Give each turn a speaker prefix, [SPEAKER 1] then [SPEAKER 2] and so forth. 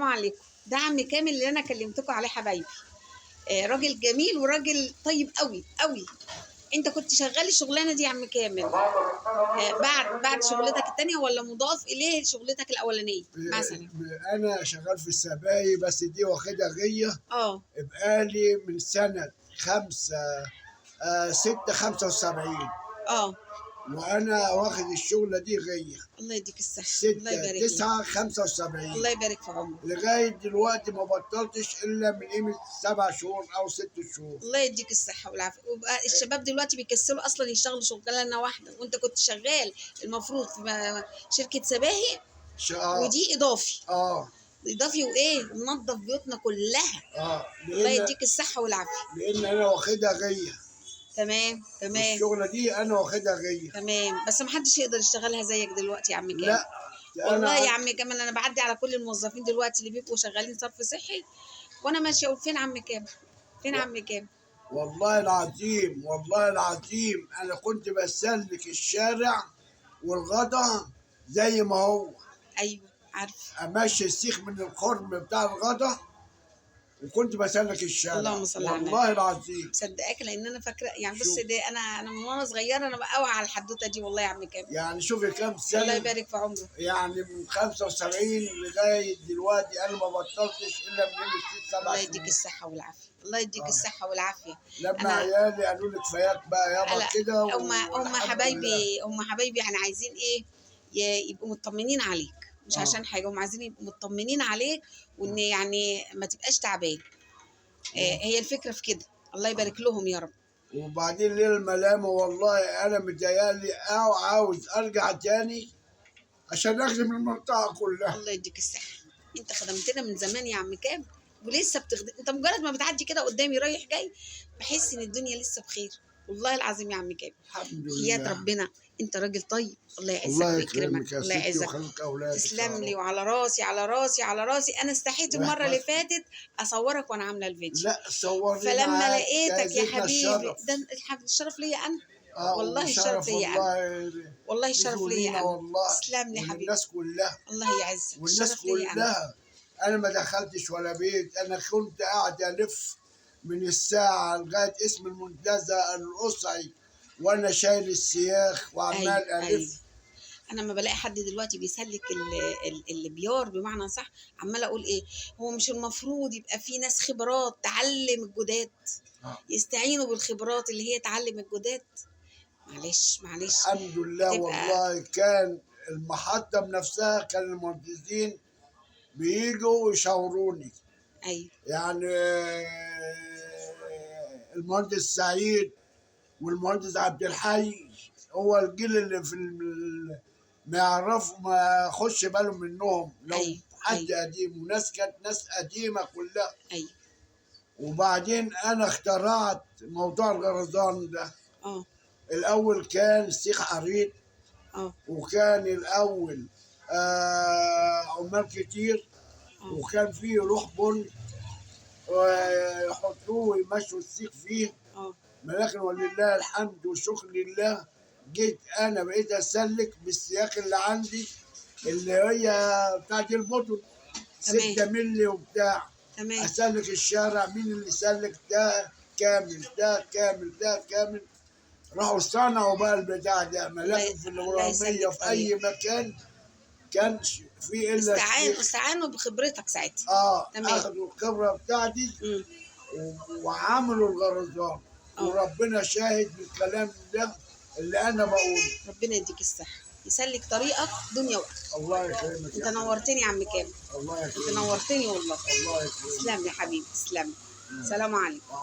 [SPEAKER 1] السلام عليكم. ده عم كامل اللي انا كلمتكم عليه حبايبي. راجل جميل وراجل طيب قوي قوي. انت كنت شغال الشغلانه دي يا عم كامل بعد شغلتك التانية ولا مضاف اليه شغلتك الاولانيه مثلا؟
[SPEAKER 2] انا شغال في السبايك بس دي واخدها غيه. بقالي من سنه 6/75. وانا واخد الشغله دي غيه.
[SPEAKER 1] الله يديك الصحه.
[SPEAKER 2] 6/9/75.
[SPEAKER 1] الله يبارك في عمرك.
[SPEAKER 2] لغايه دلوقتي ما بطلتش الا من قيمه 7 شهور او 6 شهور.
[SPEAKER 1] الله يديك الصحه والعافيه. وبقى الشباب دلوقتي بيكسلوا اصلا يشتغلوا شغلانه واحده، وانت كنت شغال المفروض في شركه سباهي ودي اضافي. اضافي وايه ننظف بيوتنا كلها. الله يديك الصحه والعافيه.
[SPEAKER 2] لان انا واخدها غيه.
[SPEAKER 1] تمام.
[SPEAKER 2] الشغله دي انا واخدها غيه.
[SPEAKER 1] تمام، بس ما حدش يقدر يشتغلها زيك دلوقتي يا عم كامل.
[SPEAKER 2] لا
[SPEAKER 1] والله يا عم كامل انا بعدي على كل الموظفين دلوقتي اللي بيبقوا شغالين صرف صحي وانا ماشيه اقول فين عم كامل؟ فين عم كامل؟
[SPEAKER 2] والله العظيم والله العظيم انا كنت بسلك الشارع والغدا زي ما هو.
[SPEAKER 1] ايوه عارفه.
[SPEAKER 2] امشي السيخ من الخرم بتاع الغدا وكنت بسلك الشارع.
[SPEAKER 1] اللهم صل على النبي.
[SPEAKER 2] والله العظيم
[SPEAKER 1] مصدقاك لان انا فاكره يعني. بص ده انا من وانا صغيره انا بقوي على الحدوته دي والله يا عم كامل.
[SPEAKER 2] يعني شوفي كام سنه.
[SPEAKER 1] الله يبارك في عمرك.
[SPEAKER 2] يعني من 75 لغايه دلوقتي انا ما بطلتش الا من 6 7
[SPEAKER 1] الله يديك الصحه والعافيه. الله يديك الصحه والعافيه.
[SPEAKER 2] لما عيالي قالوا لي كفاياك بقى يابا كده.
[SPEAKER 1] هم حبايبي يعني عايزين ايه؟ يبقوا مطمنين عليك. مش عشان حاجه، هم عايزين يبقوا مطمنين عليك وان يعني ما تبقاش تعبان. هي الفكره في كده. الله يبارك لهم يا رب.
[SPEAKER 2] وبعدين ليه الملامه؟ والله انا متهيألي او عاوز ارجع تاني عشان اخدم المنطقه كلها.
[SPEAKER 1] الله يديك الصحه. انت خدمتنا من زمان يا عم كامل ولسه بتخدم. انت مجرد ما بتعدي كده قدامي رايح جاي بحس ان الدنيا لسه بخير. والله العظيم يا عم كامل.
[SPEAKER 2] الحمد لله.
[SPEAKER 1] حياة ربنا انت راجل طيب. الله يعزك ويكرمك. الله يعزك. تسلم لي. وعلى راسي على راسي على راسي. انا استحيت المره اللي فاتت اصورك وانا عامله الفيديو.
[SPEAKER 2] لا صورني.
[SPEAKER 1] فلما لقيتك يا حبيبي ده الشرف ليا انا. والله الشرف ليا انا. والله الشرف ليا انا.
[SPEAKER 2] والله
[SPEAKER 1] تسلم لي حبيبي.
[SPEAKER 2] الناس كلها.
[SPEAKER 1] الله يعزك.
[SPEAKER 2] والناس كلها. انا ما دخلتش ولا بيت. انا كنت قاعد الف من الساعه لغايه اسم المنتزه القصعي وانا شايل السياخ وعمال الف.
[SPEAKER 1] انا لما بلاقي حد دلوقتي بيسلك البيار بمعنى صح عمال اقول ايه هو مش المفروض يبقى في ناس خبرات تعلم الجداد يستعينوا بالخبرات اللي هي تعلم الجداد؟ معلش
[SPEAKER 2] الحمد لله. والله كان المحطه بنفسها كان المهندسين بيجوا يشاوروني.
[SPEAKER 1] ايوه
[SPEAKER 2] يعني المهندس سعيد والمهندس عبد الحي هو الجيل اللي في ما يعرفوا ما يخش بالهم منهم لو حد قديم. وناس كانت ناس قديمه كلها. وبعدين انا اخترعت موضوع الغرزان ده. الاول كان سيخ عريض. وكان الاول عمال كتير. وكان فيه روح بن ويحطوه ويمشوا السيخ فيه. لكن ولله الحمد والشكر لله جيت انا بقيت اسلك بالسياق اللي عندي اللي هي بتاعت المدن 6 مللي وبتاع. اسلك الشارع. مين اللي سلك؟ ده كامل ده كامل ده كامل. راحوا صنعوا بقى البتاع ده. ملاكم في الوراميه في اي مكان كان في الا
[SPEAKER 1] استعانوا بخبرتك ساعتها.
[SPEAKER 2] اخذوا الخبره بتاعتي وعملوا الغرزان. وربنا شاهد بالكلام ده اللي انا بقوله.
[SPEAKER 1] ربنا يديك الصحه يسلك طريقك دنيا واخره.
[SPEAKER 2] الله يكرمك.
[SPEAKER 1] انت نورتني يا عم كامل.
[SPEAKER 2] الله يكرمك.
[SPEAKER 1] انت نورتني والله.
[SPEAKER 2] الله يكرمك.
[SPEAKER 1] تسلم لي حبيبي. تسلم لي. سلام عليكم.